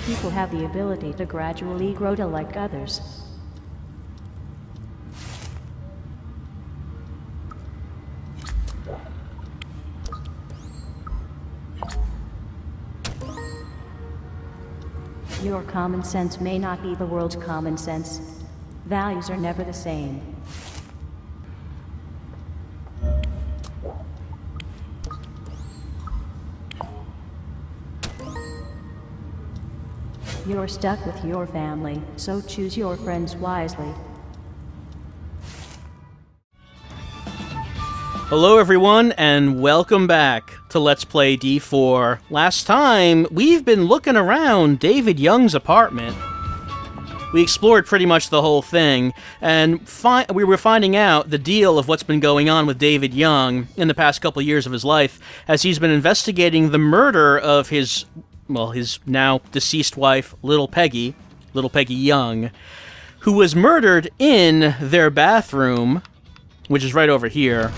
people have the ability to gradually grow to like others. Your common sense may not be the world's common sense. Values are never the same. You're stuck with your family, so choose your friends wisely. Hello everyone, and welcome back to Let's Play D4. Last time, we've been looking around David Young's apartment. We explored pretty much the whole thing, and we were finding out the deal of what's been going on with David Young in the past couple of years of his life, as he's been investigating the murder of his now deceased wife, Little Peggy Young, who was murdered in their bathroom, which is right over here.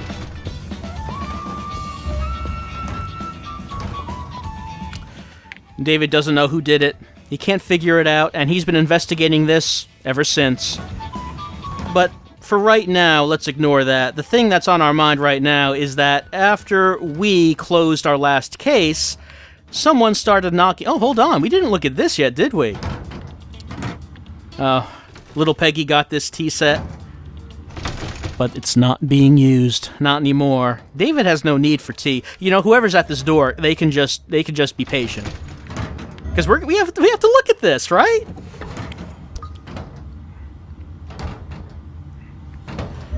David doesn't know who did it. He can't figure it out, and he's been investigating this ever since. But for right now, let's ignore that. The thing that's on our mind right now is that after we closed our last case, someone started knocking... Oh, hold on. We didn't look at this yet, did we? Little Peggy got this tea set, but it's not being used. Not anymore. David has no need for tea. You know, whoever's at this door, they can just be patient. Because we have to look at this, right?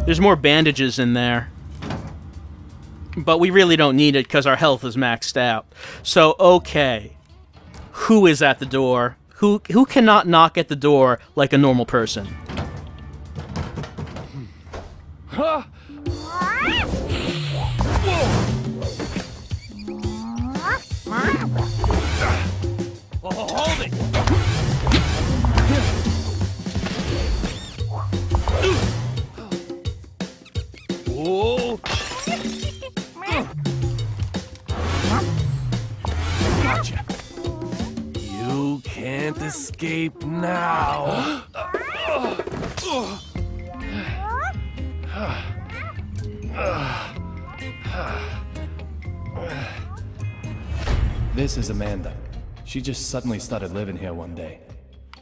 There's more bandages in there. But we really don't need it because our health is maxed out. So, okay. Who is at the door? Who cannot knock at the door like a normal person? Huh? Oh, hold it! Whoa! Gotcha. You can't escape now. This is Amanda. She just suddenly started living here one day.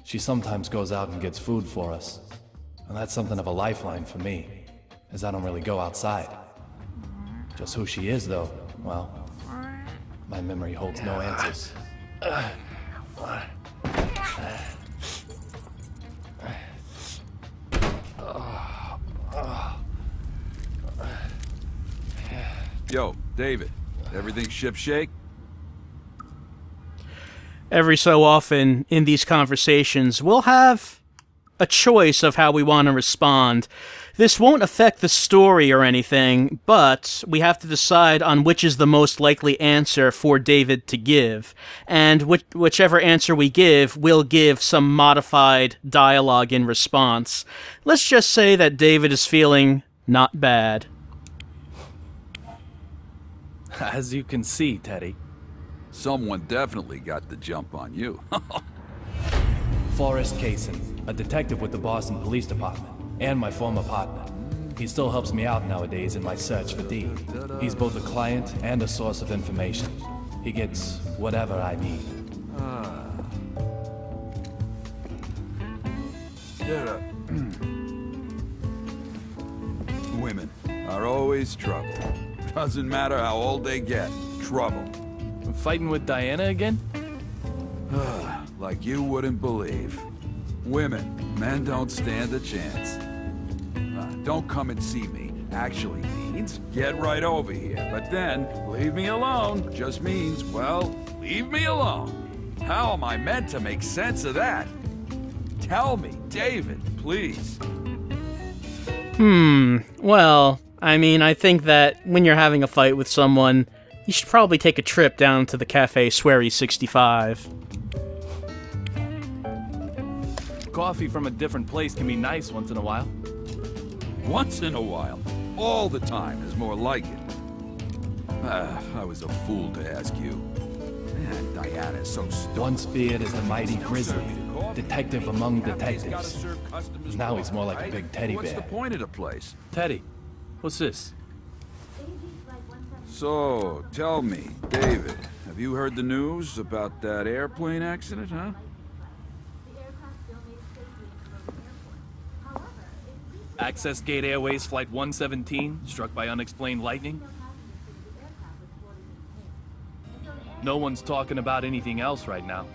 She sometimes goes out and gets food for us. And that's something of a lifeline for me, as I don't really go outside. Just who she is, though, well, my memory holds no answers. Yo, David, everything shipshape? Every so often in these conversations, we'll have a choice of how we want to respond. This won't affect the story or anything, but we have to decide on which is the most likely answer for David to give. And whichever answer we give, we'll give some modified dialogue in response. Let's just say that David is feeling not bad. As you can see, Teddy. Someone definitely got the jump on you. Forrest Kaysen, a detective with the Boston Police Department, and my former partner. He still helps me out nowadays in my search for Dee. He's both a client and a source of information. He gets whatever I need. Women are always trouble. Doesn't matter how old they get. Trouble. Fighting with Diana again? Like you wouldn't believe. Women, men don't stand a chance. Don't come and see me actually means get right over here. But then, leave me alone just means, well, leave me alone. How am I meant to make sense of that? Tell me, David, please. Well, I mean, I think that when you're having a fight with someone, you should probably take a trip down to the Cafe Swery 65. Coffee from a different place can be nice once in a while. Once in a while. All the time is more like it. I was a fool to ask you. And Diana is so stupid. Once feared as the mighty grizzly, detective among detectives. Now he's more like a big teddy What's bear. the point of the place? Teddy, what's this? So, tell me, David, have you heard the news about that airplane accident, huh? Access Gate Airways Flight 117, struck by unexplained lightning? No one's talking about anything else right now.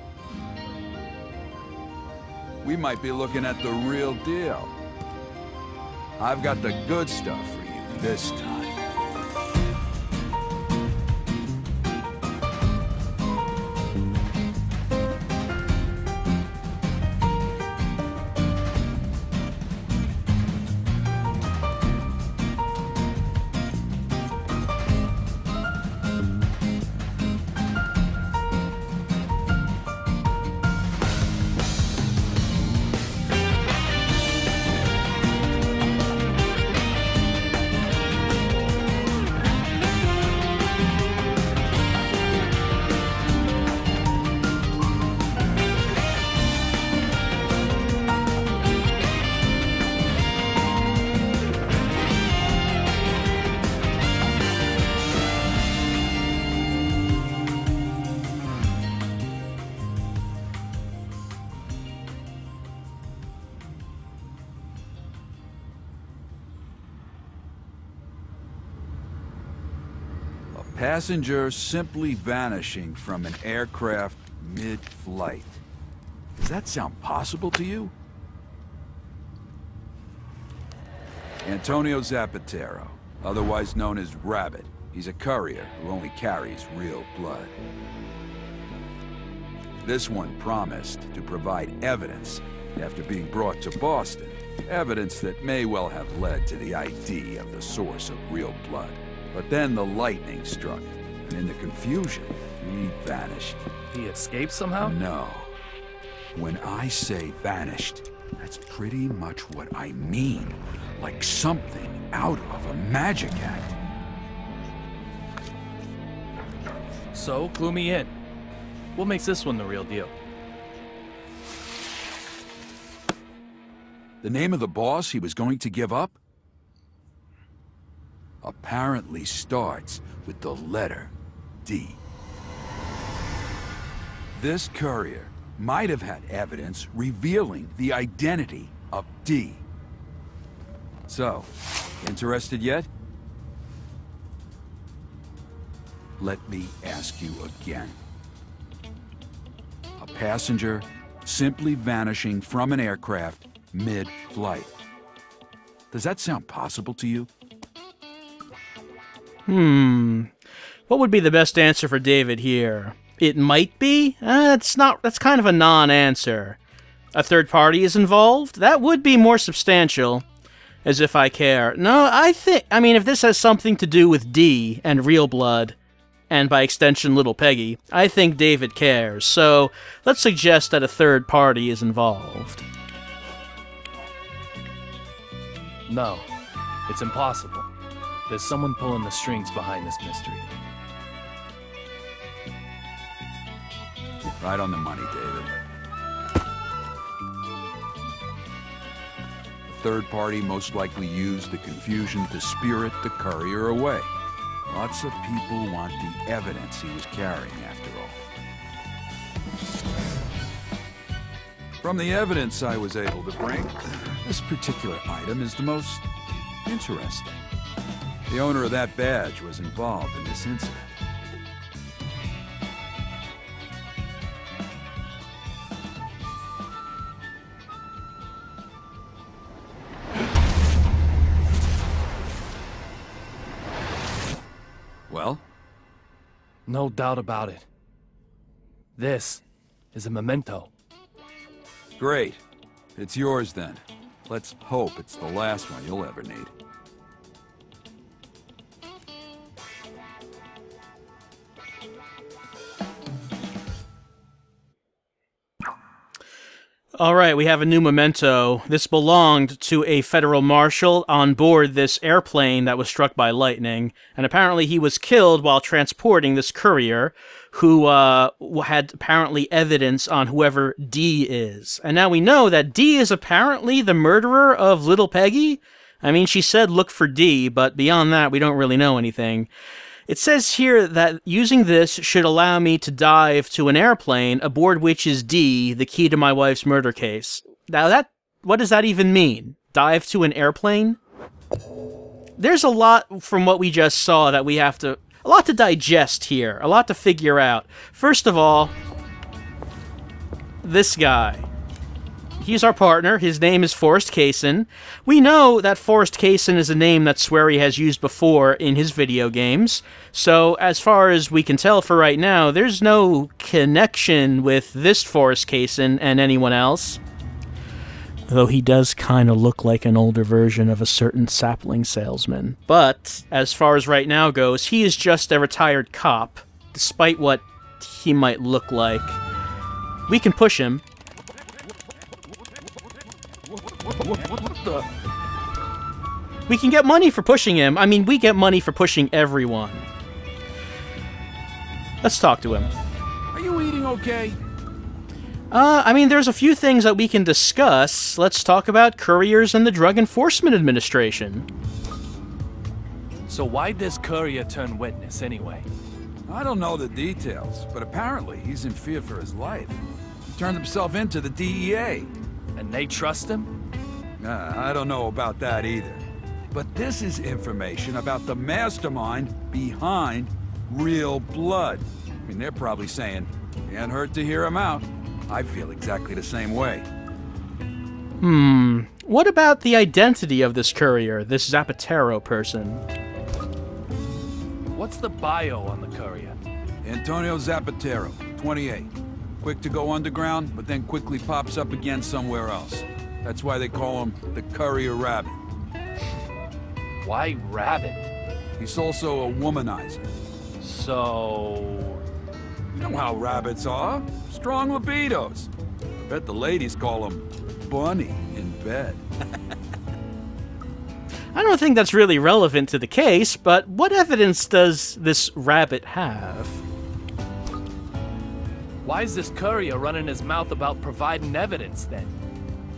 We might be looking at the real deal. I've got the good stuff for you this time. Passenger simply vanishing from an aircraft mid-flight. Does that sound possible to you? Antonio Zapatero, otherwise known as Rabbit. He's a courier who only carries real blood. This one promised to provide evidence after being brought to Boston. Evidence that may well have led to the ID of the source of real blood. But then the lightning struck, and in the confusion, he vanished. He escaped somehow? No. When I say vanished, that's pretty much what I mean. Like something out of a magic act. So, clue me in. What makes this one the real deal? The name of the boss he was going to give up? Apparently starts with the letter D. This courier might have had evidence revealing the identity of D. So, interested yet? Let me ask you again. A passenger simply vanishing from an aircraft mid-flight. Does that sound possible to you? What would be the best answer for David here? It might be? That's kind of a non-answer. A third party is involved? That would be more substantial. As if I care. No, I mean, if this has something to do with D and real blood, and by extension Little Peggy, I think David cares. So, let's suggest that a third party is involved. No, it's impossible. There's someone pulling the strings behind this mystery. Right on the money, David. The third party most likely used the confusion to spirit the courier away. Lots of people want the evidence he was carrying, after all. From the evidence I was able to bring, this particular item is the most interesting. The owner of that badge was involved in this incident. Well? No doubt about it. This is a memento. Great. It's yours then. Let's hope it's the last one you'll ever need. All right, we have a new memento. This belonged to a federal marshal on board this airplane that was struck by lightning, and apparently he was killed while transporting this courier, who had apparently evidence on whoever D is. And now we know that D is apparently the murderer of little Peggy. I mean, she said look for D, but beyond that, we don't really know anything. It says here that using this should allow me to dive to an airplane aboard which is D, the key to my wife's murder case. Now what does that even mean? Dive to an airplane? There's a lot from what we just saw that we have to... A lot to digest here, a lot to figure out. First of all, this guy. He's our partner. His name is Forrest Kaysen. We know that Forrest Kaysen is a name that Swery has used before in his video games. So, as far as we can tell for right now, there's no connection with this Forrest Kaysen and anyone else. Though he does kind of look like an older version of a certain sapling salesman. But, as far as right now goes, he is just a retired cop, despite what he might look like. We can push him. What the? We can get money for pushing him. I mean, we get money for pushing everyone. Let's talk to him. Are you eating okay? I mean, there's a few things that we can discuss. Let's talk about couriers and the Drug Enforcement Administration. So why'd this courier turn witness anyway? I don't know the details, but apparently he's in fear for his life. He turned himself into the DEA. And they trust him? I don't know about that either. But this is information about the mastermind behind Real Blood. I mean, they're probably saying, can't hurt to hear him out. I feel exactly the same way. What about the identity of this courier, this Zapatero person? What's the bio on the courier? Antonio Zapatero, 28. Quick to go underground, but then quickly pops up again somewhere else. That's why they call him the Courier Rabbit. Why Rabbit? He's also a womanizer. So... You know how rabbits are. Strong libidos. I bet the ladies call him Bunny in bed. I don't think that's really relevant to the case, but what evidence does this rabbit have? Why is this courier running his mouth about providing evidence then?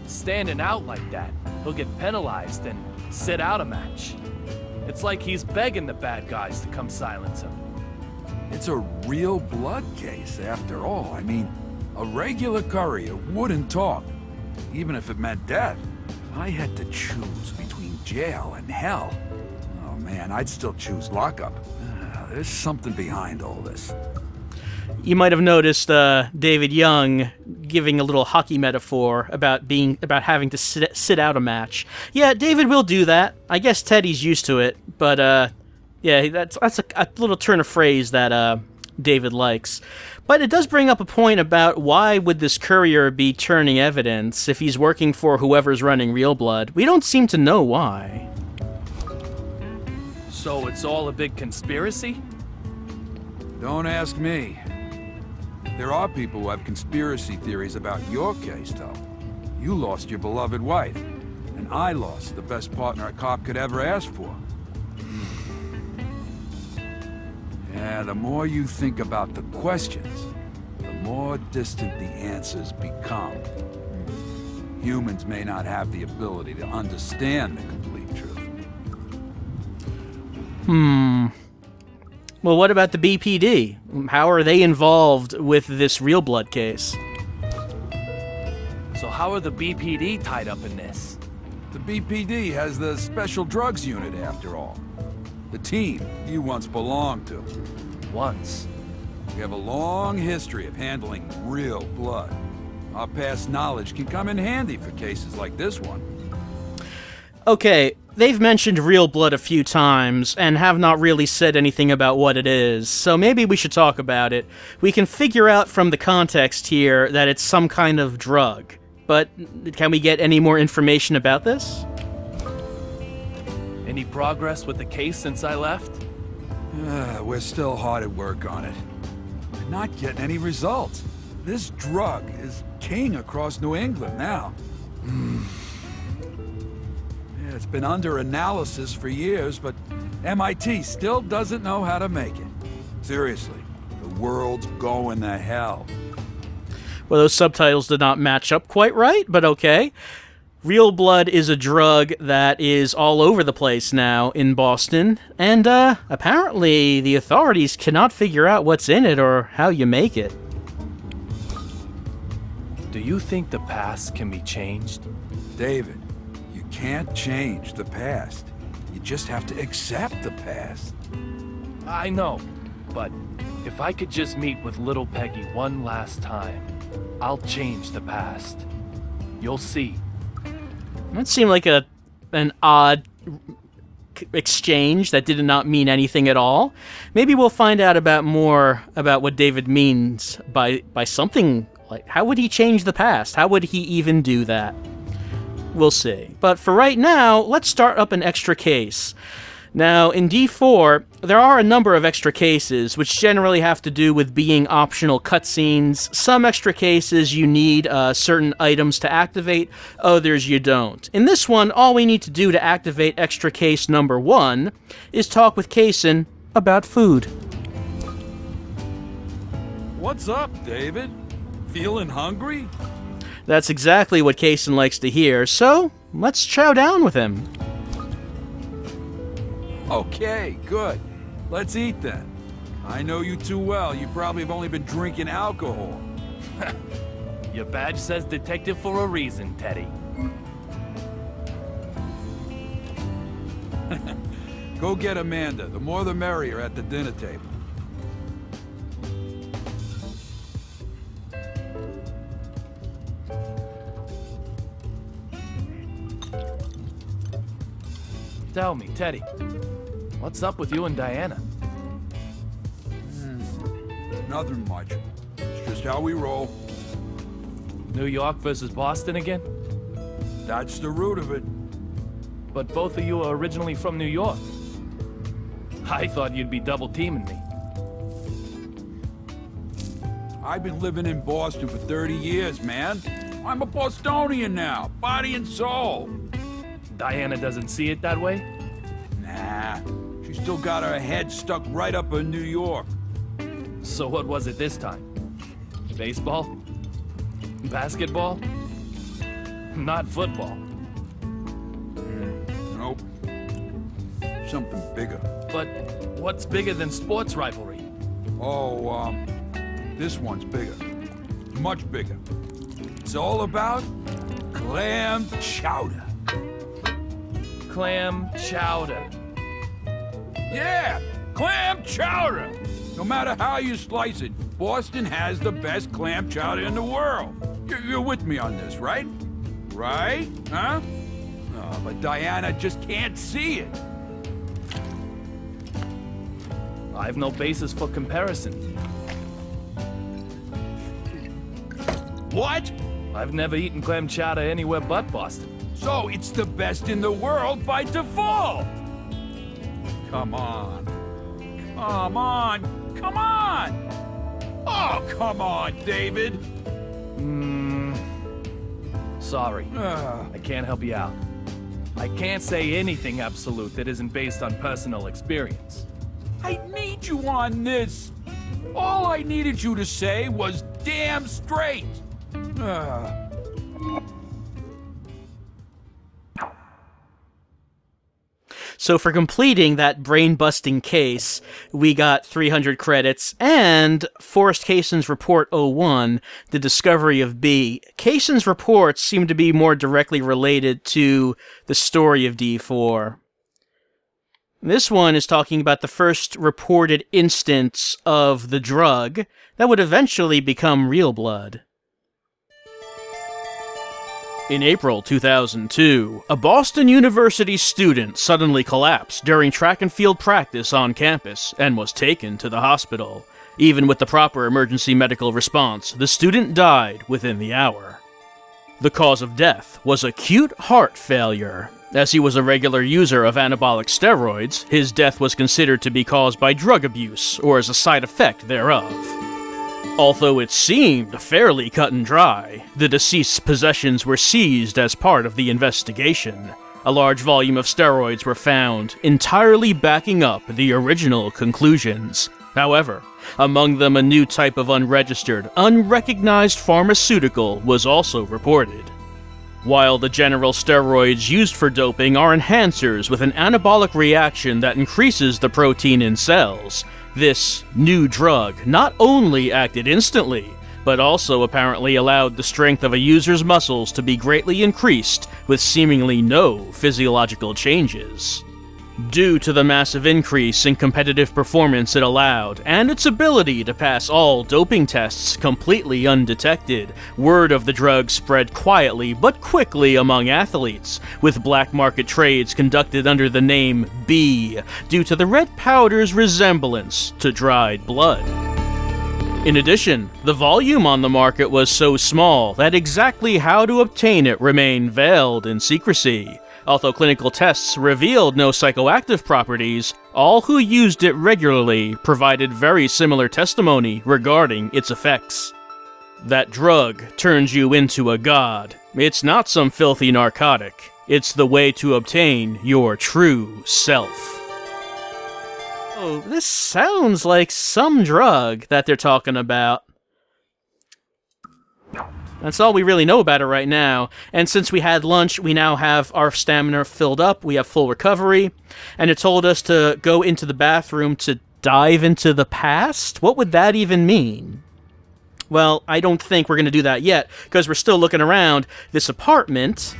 Standing out like that, he'll get penalized and sit out a match. It's like he's begging the bad guys to come silence him. It's a real blood case, after all. I mean, a regular courier wouldn't talk, even if it meant death. If I had to choose between jail and hell, oh man, I'd still choose lockup. There's something behind all this. You might have noticed David Young giving a little hockey metaphor about having to sit out a match. Yeah, David will do that. I guess Teddy's used to it, but yeah, that's a little turn of phrase that David likes. But it does bring up a point about why would this courier be turning evidence if he's working for whoever's running Real Blood. We don't seem to know why. So it's all a big conspiracy? Don't ask me. There are people who have conspiracy theories about your case, though. You lost your beloved wife, and I lost the best partner a cop could ever ask for. Yeah, the more you think about the questions, the more distant the answers become. Humans may not have the ability to understand the complete truth. Well, what about the BPD? How are they involved with this Real Blood case? So how are the BPD tied up in this? The BPD has the Special Drugs Unit, after all. The team you once belonged to. Once. We have a long history of handling real blood. Our past knowledge can come in handy for cases like this one. Okay, they've mentioned Real Blood a few times, and have not really said anything about what it is, so maybe we should talk about it. We can figure out from the context here that it's some kind of drug, but can we get any more information about this? Any progress with the case since I left? We're still hard at work on it. We're not getting any results. This drug is king across New England now. Yeah, it's been under analysis for years, but MIT still doesn't know how to make it. Seriously, the world's going to hell. Well, those subtitles did not match up quite right, but okay. Real blood is a drug that is all over the place now in Boston, and apparently the authorities cannot figure out what's in it or how you make it. Do you think the past can be changed? David, you can't change the past. You just have to accept the past. I know, but if I could just meet with little Peggy one last time, I'll change the past. You'll see. That seemed like an odd exchange that did not mean anything at all. Maybe we'll find out more about what David means by something like, how would he change the past? How would he even do that? We'll see. But for right now, let's start up an extra case. Now, in D4, there are a number of extra cases, which generally have to do with being optional cutscenes. Some extra cases you need certain items to activate, others you don't. In this one, all we need to do to activate extra case number 1 is talk with Kaysen about food. What's up, David? Feeling hungry? That's exactly what Kaysen likes to hear, so let's chow down with him. Okay, good. Let's eat then. I know you too well. You probably have only been drinking alcohol. Your badge says detective for a reason, Teddy. Go get Amanda. The more the merrier at the dinner table. Tell me, Teddy, what's up with you and Diana? Nothing much. It's just how we roll. New York versus Boston again? That's the root of it. But both of you are originally from New York. I thought you'd be double teaming me. I've been living in Boston for 30 years, man. I'm a Bostonian now, body and soul. Diana doesn't see it that way? Nah, she's still got her head stuck right up in New York. So what was it this time? Baseball? Basketball? Not football. Nope. Something bigger. But what's bigger than sports rivalry? Oh, this one's bigger. Much bigger. It's all about clam chowder. Clam chowder. Yeah, clam chowder! No matter how you slice it, Boston has the best clam chowder in the world. You're with me on this, right? Right? Huh? Oh, but Diana just can't see it. I've no basis for comparison. What? I've never eaten clam chowder anywhere but Boston. So it's the best in the world by default! Come on. Come on. Come on! Oh, come on, David! Sorry. I can't help you out. I can't say anything absolute that isn't based on personal experience. I need you on this! All I needed you to say was damn straight! So for completing that brain-busting case, we got 300 credits, and Forrest Kaysen's Report 01, The Discovery of B. Kaysen's reports seem to be more directly related to the story of D4. This one is talking about the first reported instance of the drug that would eventually become real blood. In April 2002, a Boston University student suddenly collapsed during track and field practice on campus and was taken to the hospital. Even with the proper emergency medical response, the student died within the hour. The cause of death was acute heart failure. As he was a regular user of anabolic steroids, his death was considered to be caused by drug abuse or as a side effect thereof. Although it seemed fairly cut and dry, the deceased's possessions were seized as part of the investigation. A large volume of steroids were found, entirely backing up the original conclusions. However, among them a new type of unregistered, unrecognized pharmaceutical was also reported. While the general steroids used for doping are enhancers with an anabolic reaction that increases the protein in cells, this new drug not only acted instantly, but also apparently allowed the strength of a user's muscles to be greatly increased with seemingly no physiological changes. Due to the massive increase in competitive performance it allowed, and its ability to pass all doping tests completely undetected, word of the drug spread quietly but quickly among athletes, with black market trades conducted under the name B, due to the red powder's resemblance to dried blood. In addition, the volume on the market was so small that exactly how to obtain it remained veiled in secrecy. Although clinical tests revealed no psychoactive properties, all who used it regularly provided very similar testimony regarding its effects. That drug turns you into a god. It's not some filthy narcotic. It's the way to obtain your true self. Oh, this sounds like some drug that they're talking about. That's all we really know about it right now, and since we had lunch, we now have our stamina filled up, we have full recovery, and it told us to go into the bathroom to dive into the past? What would that even mean? Well, I don't think we're going to do that yet, because we're still looking around this apartment.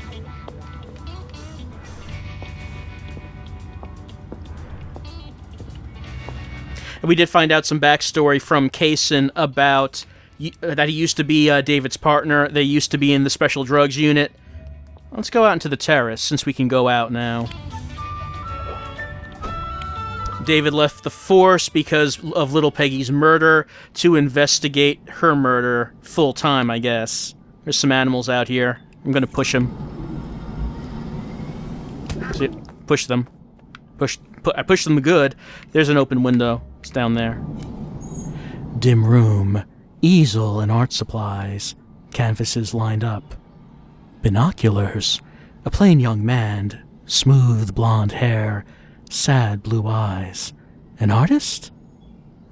And we did find out some backstory from Kaysen about that he used to be David's partner. They used to be in the special drugs unit. Let's go out into the terrace, since we can go out now. David left the force because of little Peggy's murder to investigate her murder full-time, I guess. There's some animals out here. I'm gonna push them. See, push them. I pushed them good. There's an open window. It's down there. Dim room. Easel and art supplies, canvases lined up. Binoculars, a plain young man, smooth blonde hair, sad blue eyes. An artist?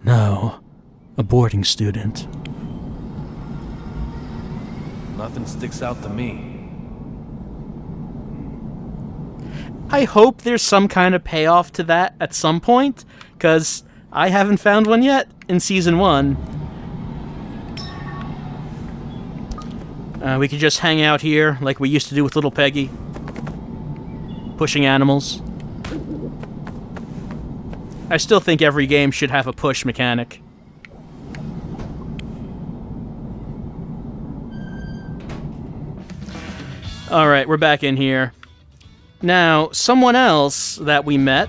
No, a boarding student. Nothing sticks out to me. I hope there's some kind of payoff to that at some point, because I haven't found one yet in Season 1. We could just hang out here like we used to do with little Peggy. Pushing animals. I still think every game should have a push mechanic. Alright, we're back in here. Now, someone else that we met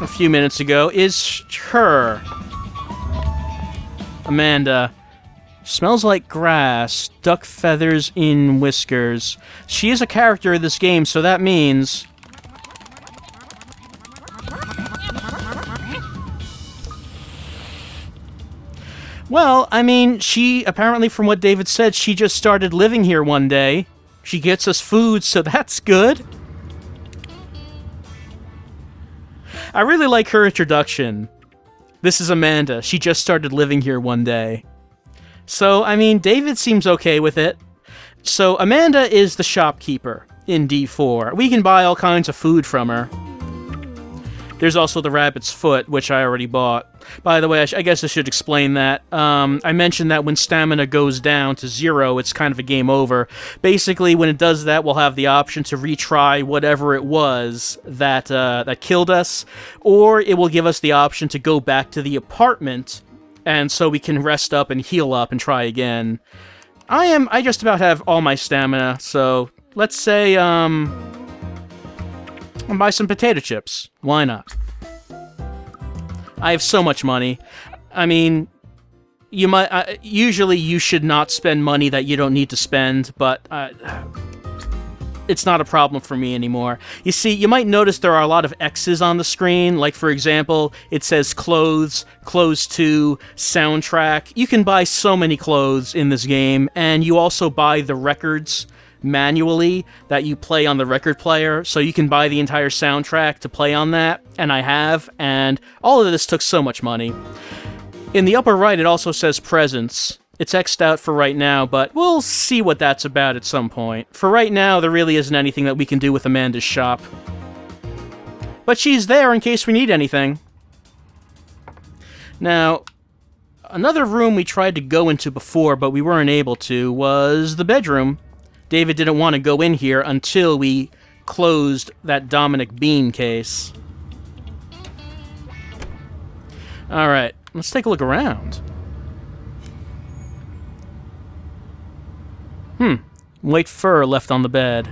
a few minutes ago is her. Amanda. Smells like grass, duck feathers in whiskers. She is a character in this game, so that means... Well, I mean, she, apparently from what David said, she just started living here one day. She gets us food, so that's good. I really like her introduction. This is Amanda. She just started living here one day. So, I mean, David seems okay with it. So, Amanda is the shopkeeper in D4. We can buy all kinds of food from her. There's also the rabbit's foot, which I already bought. By the way, I guess I should explain that. I mentioned that when stamina goes down to 0, it's kind of a game over. Basically, when it does that, we'll have the option to retry whatever it was that, that killed us, or it will give us the option to go back to the apartment, and so we can rest up and heal up and try again. I just about have all my stamina, so let's say, I'll buy some potato chips. Why not? I have so much money. I mean, you might usually you should not spend money that you don't need to spend, but it's not a problem for me anymore. You see, you might notice there are a lot of X's on the screen. Like, for example, it says clothes, clothes 2, soundtrack. You can buy so many clothes in this game, and you also buy the records manually that you play on the record player, so you can buy the entire soundtrack to play on that, and I have, and all of this took so much money. In the upper right, it also says presents. It's X'd out for right now, but we'll see what that's about at some point. For right now, there really isn't anything that we can do with Amanda's shop. But she's there in case we need anything. Now, another room we tried to go into before, but we weren't able to, was the bedroom. David didn't want to go in here until we closed that Dominic Bean case. Alright, let's take a look around. White fur left on the bed.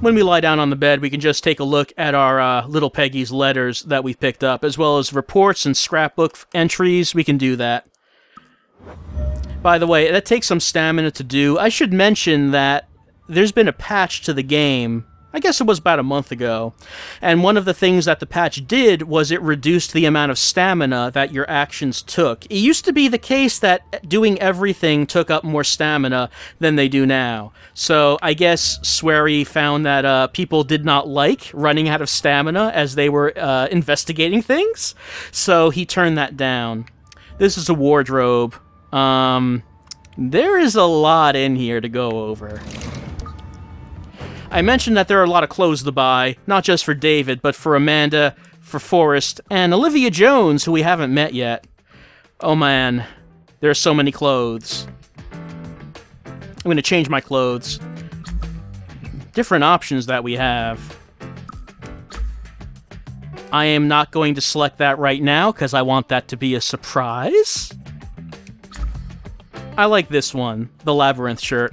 When we lie down on the bed, we can just take a look at our little Peggy's letters that we've picked up, as well as reports and scrapbook entries. We can do that. By the way, that takes some stamina to do. I should mention that there's been a patch to the game. I guess it was about a month ago. And one of the things that the patch did was it reduced the amount of stamina that your actions took. It used to be the case that doing everything took up more stamina than they do now. So I guess Swery found that people did not like running out of stamina as they were investigating things. So he turned that down. This is a wardrobe. There is a lot in here to go over. I mentioned that there are a lot of clothes to buy, not just for David, but for Amanda, for Forrest, and Olivia Jones, who we haven't met yet. Oh man, there are so many clothes. I'm going to change my clothes. Different options that we have. I am not going to select that right now, because I want that to be a surprise. I like this one, the Labyrinth shirt.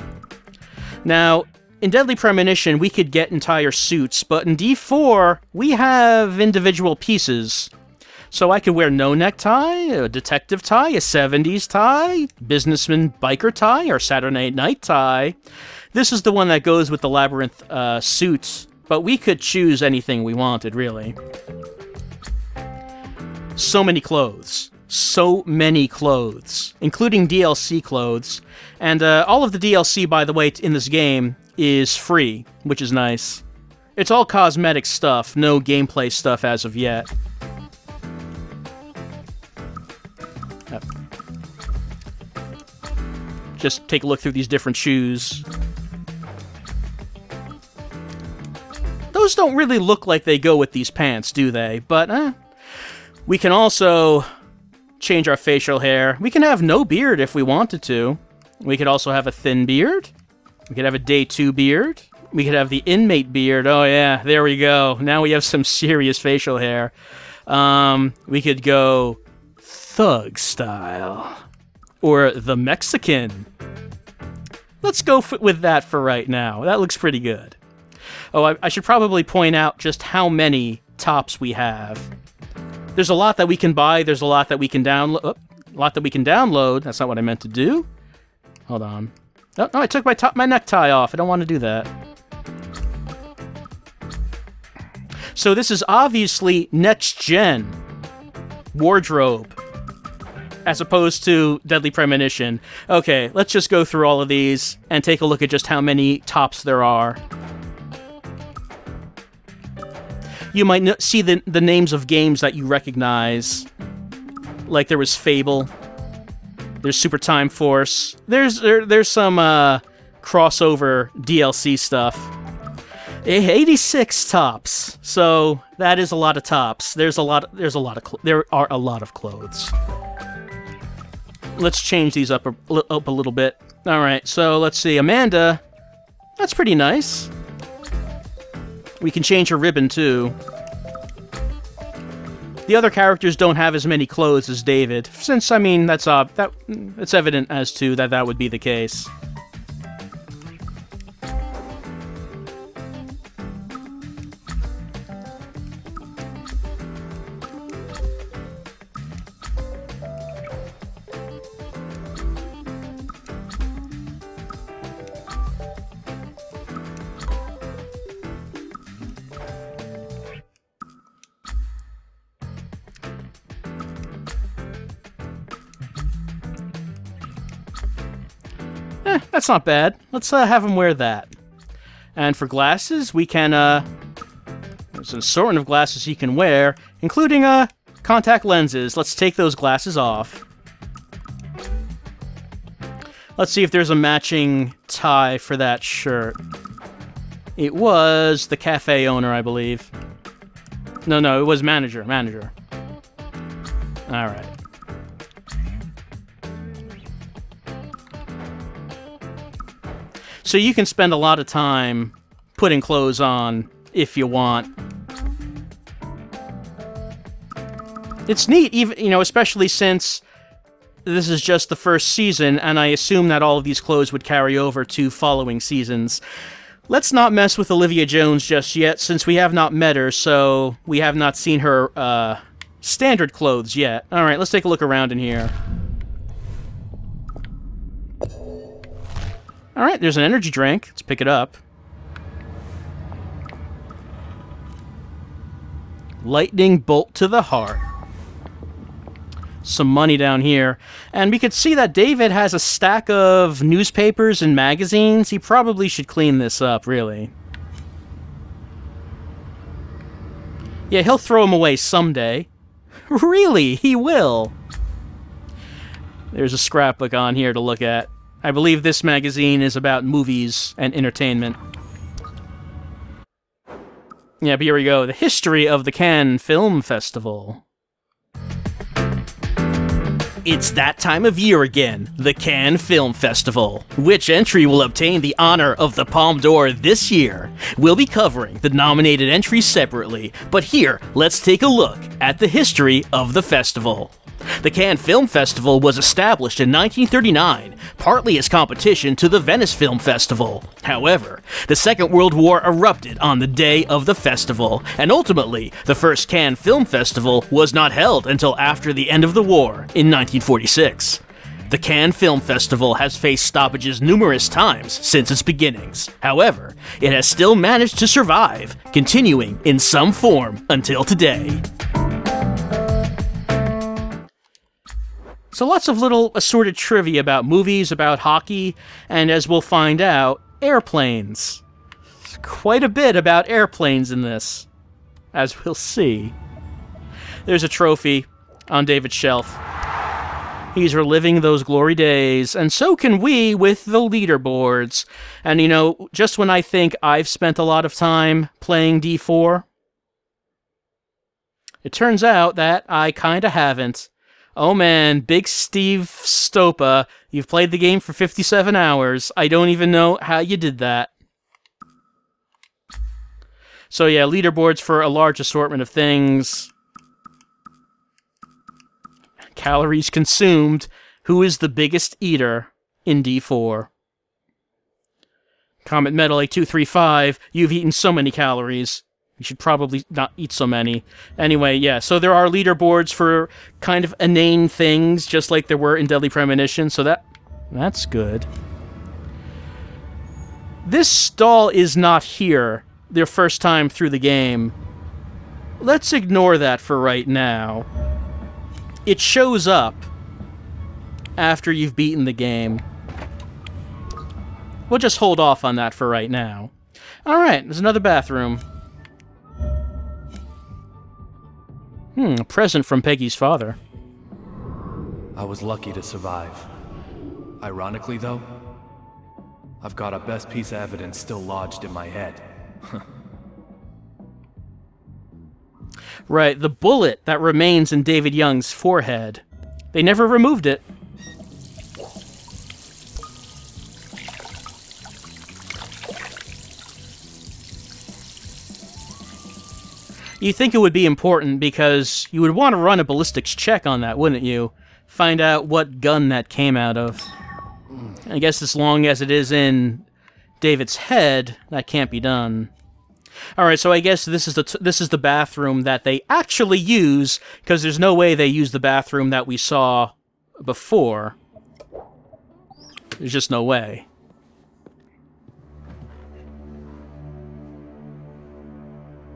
Now, in Deadly Premonition, we could get entire suits, but in D4, we have individual pieces. So I could wear no necktie, a detective tie, a 70s tie, businessman biker tie, or Saturday night tie. This is the one that goes with the Labyrinth suits, but we could choose anything we wanted, really. So many clothes. So many clothes, including DLC clothes. And all of the DLC, by the way, in this game is free, which is nice. It's all cosmetic stuff, no gameplay stuff as of yet. Just take a look through these different shoes. Those don't really look like they go with these pants, do they? But, we can also change our facial hair. We can have no beard if we wanted to. We could also have a thin beard. We could have a day 2 beard. We could have the inmate beard. Oh yeah, there we go. Now we have some serious facial hair. We could go thug style. Or the Mexican. Let's go with that for right now. That looks pretty good. Oh, I should probably point out just how many tops we have. There's a lot that we can buy. There's a lot that we can download. That's not what I meant to do. Hold on. Oh, no, I took my necktie off. I don't want to do that. So this is obviously next-gen wardrobe, as opposed to Deadly Premonition. Okay, let's just go through all of these and take a look at just how many tops there are. You might see the names of games that you recognize. Like there was Fable. There's Super Time Force. There's some crossover DLC stuff. 86 tops. So that is a lot of tops. There are a lot of clothes. Let's change these up a little bit. All right. So let's see. Amanda. That's pretty nice. We can change her ribbon too. The other characters don't have as many clothes as David, since, I mean, it's evident as to that would be the case. That's not bad. Let's have him wear that. And for glasses, we can, there's an assortment of glasses he can wear, including, contact lenses. Let's take those glasses off. Let's see if there's a matching tie for that shirt. It was the cafe owner, I believe. No, it was manager. Alright. So you can spend a lot of time putting clothes on if you want. It's neat, even, especially since this is just the first season, and I assume that all of these clothes would carry over to following seasons. Let's not mess with Olivia Jones just yet, since we have not met her, so we have not seen her, standard clothes yet. Alright, let's take a look around in here. Alright, there's an energy drink. Let's pick it up. Lightning bolt to the heart. Some money down here. And we could see that David has a stack of newspapers and magazines. He probably should clean this up, really. Yeah, he'll throw them away someday. Really, he will. There's a scrapbook on here to look at. I believe this magazine is about movies and entertainment. Yeah, but here we go. The history of the Cannes Film Festival. It's that time of year again, the Cannes Film Festival. Which entry will obtain the honor of the Palme d'Or this year? We'll be covering the nominated entries separately, but here, let's take a look at the history of the festival. The Cannes Film Festival was established in 1939, partly as competition to the Venice Film Festival. However, the Second World War erupted on the day of the festival, and ultimately, the first Cannes Film Festival was not held until after the end of the war in 1946. The Cannes Film Festival has faced stoppages numerous times since its beginnings. However, it has still managed to survive, continuing in some form until today. So lots of little assorted trivia about movies, about hockey, and as we'll find out, airplanes. There's quite a bit about airplanes in this, as we'll see. There's a trophy on David's shelf. He's reliving those glory days, and so can we with the leaderboards. And just when I think I've spent a lot of time playing D4, it turns out that I kinda haven't. Oh man, Big Steve Stopa, you've played the game for 57 hours. I don't even know how you did that. So yeah, leaderboards for a large assortment of things. Calories consumed. Who is the biggest eater in D4? Comet Metal 8235, you've eaten so many calories. You should probably not eat so many. Anyway, yeah, so there are leaderboards for kind of inane things, just like there were in Deadly Premonition, so that's good. This stall is not here their first time through the game. Let's ignore that for right now. It shows up after you've beaten the game. We'll just hold off on that for right now. Alright, there's another bathroom. A present from Peggy's father. I was lucky to survive. Ironically, though, I've got a best piece of evidence still lodged in my head. Right, the bullet that remains in David Young's forehead. They never removed it. You think it would be important because you would want to run a ballistics check on that, wouldn't you? Find out what gun that came out of. I guess as long as it is in David's head, that can't be done. Alright, so I guess this is the bathroom that they actually use, because there's no way they use the bathroom that we saw before. There's just no way.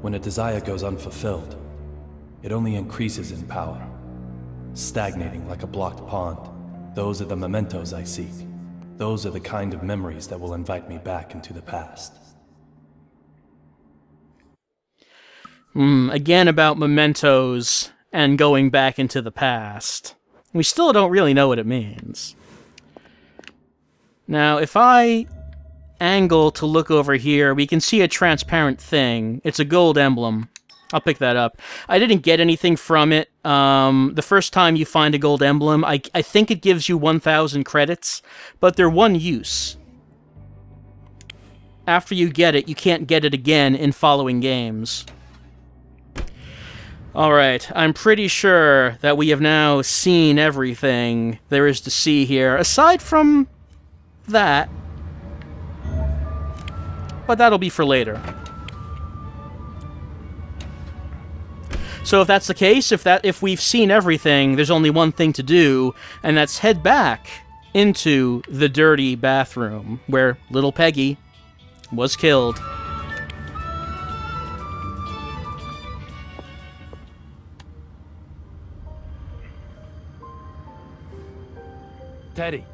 When a desire goes unfulfilled, it only increases in power, stagnating like a blocked pond. Those are the mementos I seek, those are the kind of memories that will invite me back into the past. Again about mementos and going back into the past. We still don't really know what it means. Now, if I angle to look over here, we can see a transparent thing. It's a gold emblem. I'll pick that up. I didn't get anything from it. The first time you find a gold emblem, I think it gives you 1,000 credits, but they're one use. After you get it, you can't get it again in following games. Alright, I'm pretty sure that we have now seen everything there is to see here, aside from that. But that'll be for later. So if that's the case, if we've seen everything, there's only one thing to do, and that's head back into the dirty bathroom where little Peggy was killed. Teddy.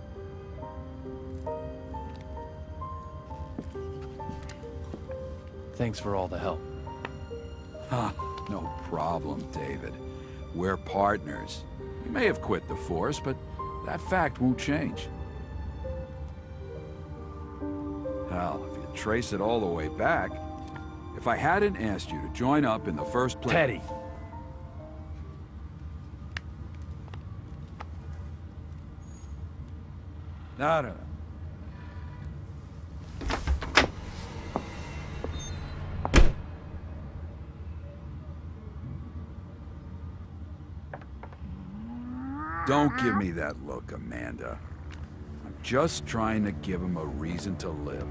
Thanks for all the help. No problem, David. We're partners. You may have quit the force, but that fact won't change. Hell, if you trace it all the way back, if I hadn't asked you to join up in the first place... Teddy. No. Don't give me that look, Amanda. I'm just trying to give him a reason to live.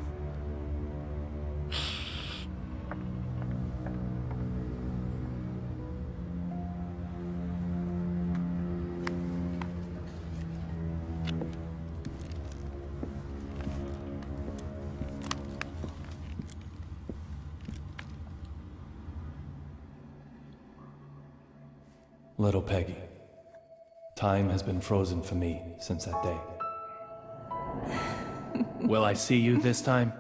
Little Peggy. Time has been frozen for me since that day. Will I see you this time?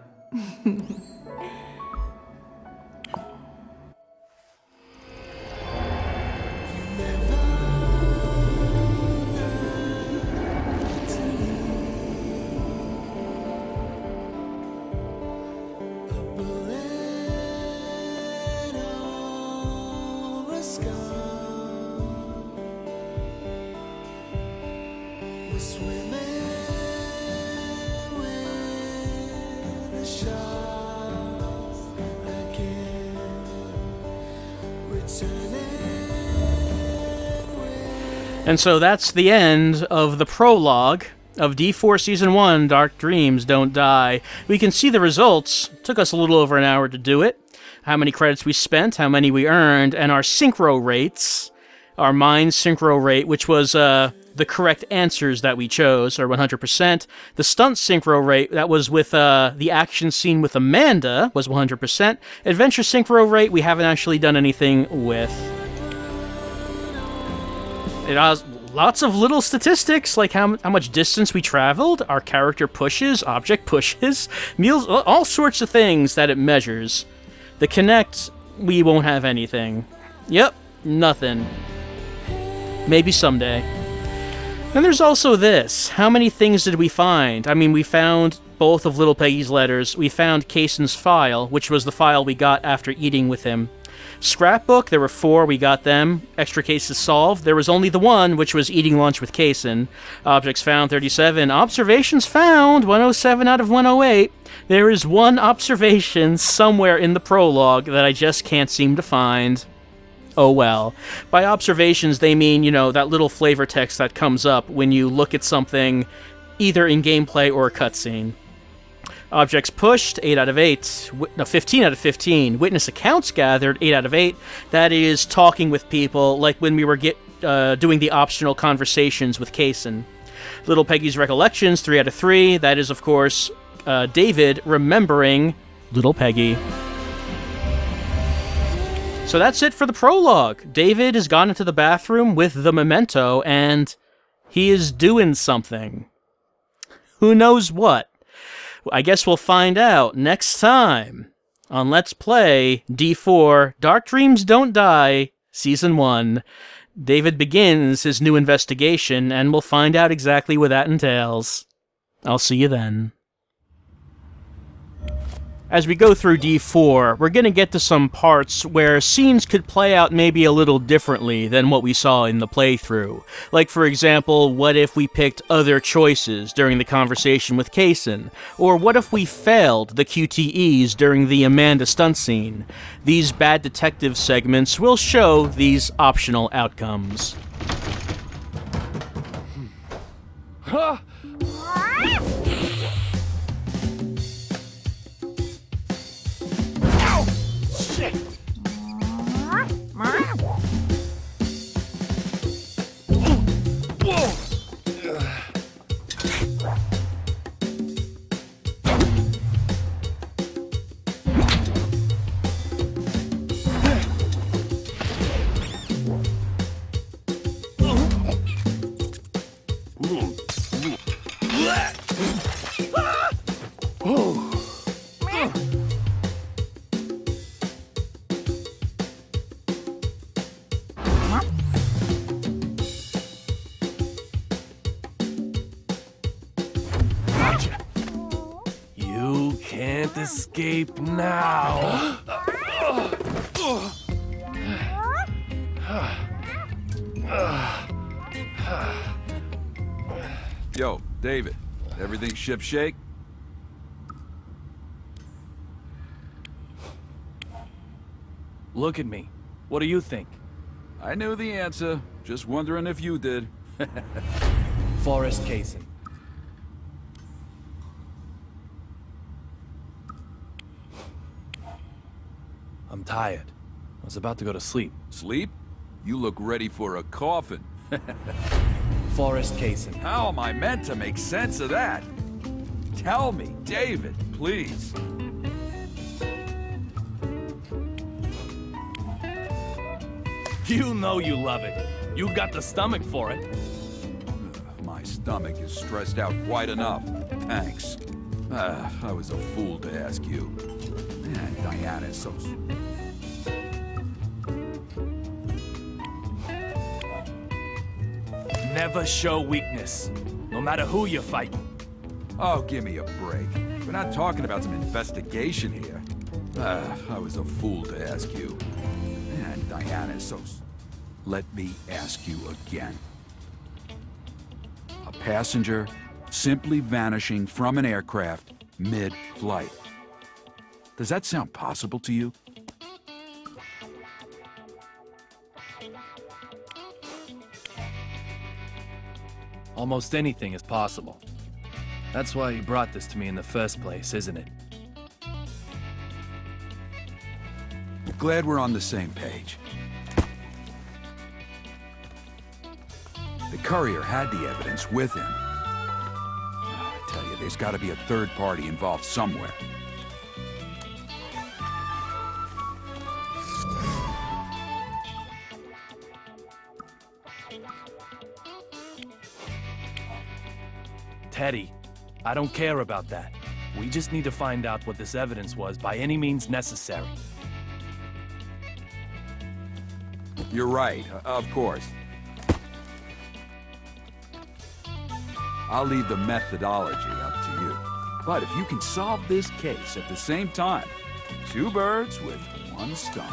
And so that's the end of the prologue of D4 Season 1, Dark Dreams Don't Die. We can see the results. It took us a little over an hour to do it. How many credits we spent, how many we earned, and our synchro rates. Our mind synchro rate, which was the correct answers that we chose, are 100%. The stunt synchro rate, that was with the action scene with Amanda, was 100%. Adventure synchro rate, we haven't actually done anything with. It has lots of little statistics, like how much distance we traveled, our character pushes, object pushes, meals, all sorts of things that it measures. The Connect, we won't have anything. Yep, nothing. Maybe someday. Then there's also this. How many things did we find? I mean, we found both of Little Peggy's letters. We found Kaysen's file, which was the file we got after eating with him. Scrapbook, there were 4, we got them. Extra cases solved. There was only the one, which was eating lunch with Kaysen. Objects found, 37. Observations found, 107 out of 108. There is one observation somewhere in the prologue that I just can't seem to find. Oh well. By observations, they mean, you know, that little flavor text that comes up when you look at something either in gameplay or a cutscene. Objects pushed, 8 out of 8. No, 15 out of 15. Witness accounts gathered, 8 out of 8. That is talking with people, like when we were doing the optional conversations with Kaysen. Little Peggy's recollections, 3 out of 3. That is, of course, David remembering Little Peggy. So that's it for the prologue. David has gone into the bathroom with the memento, and he is doing something. Who knows what? I guess we'll find out next time on Let's Play D4 Dark Dreams Don't Die, Season 1. David begins his new investigation, and we'll find out exactly what that entails. I'll see you then. As we go through D4, we're going to get to some parts where scenes could play out maybe a little differently than what we saw in the playthrough. Like, for example, what if we picked other choices during the conversation with Kaysen? Or what if we failed the QTEs during the Amanda stunt scene? These Bad Detective segments will show these optional outcomes. Huh? You can't escape now. Yo, David, everything shipshape? Look at me. What do you think? I knew the answer. Just wondering if you did. Forrest Kaysen. I'm tired. I was about to go to sleep. Sleep? You look ready for a coffin. Forrest Kaysen. How am I meant to make sense of that? Tell me, David, please. You know you love it. You got the stomach for it. My stomach is stressed out quite enough. Thanks. I was a fool to ask you. Man, Diana's so... Never show weakness, no matter who you're fighting. Oh, give me a break. We're not talking about some investigation here. I was a fool to ask you. Man, Diana's so... Let me ask you again. A passenger simply vanishing from an aircraft mid-flight. Does that sound possible to you? Almost anything is possible. That's why you brought this to me in the first place, isn't it? Glad we're on the same page. The courier had the evidence with him. I tell you, there's got to be a third party involved somewhere. Teddy, I don't care about that. We just need to find out what this evidence was by any means necessary. You're right, of course. I'll leave the methodology up to you. But if you can solve this case at the same time, two birds with one stone.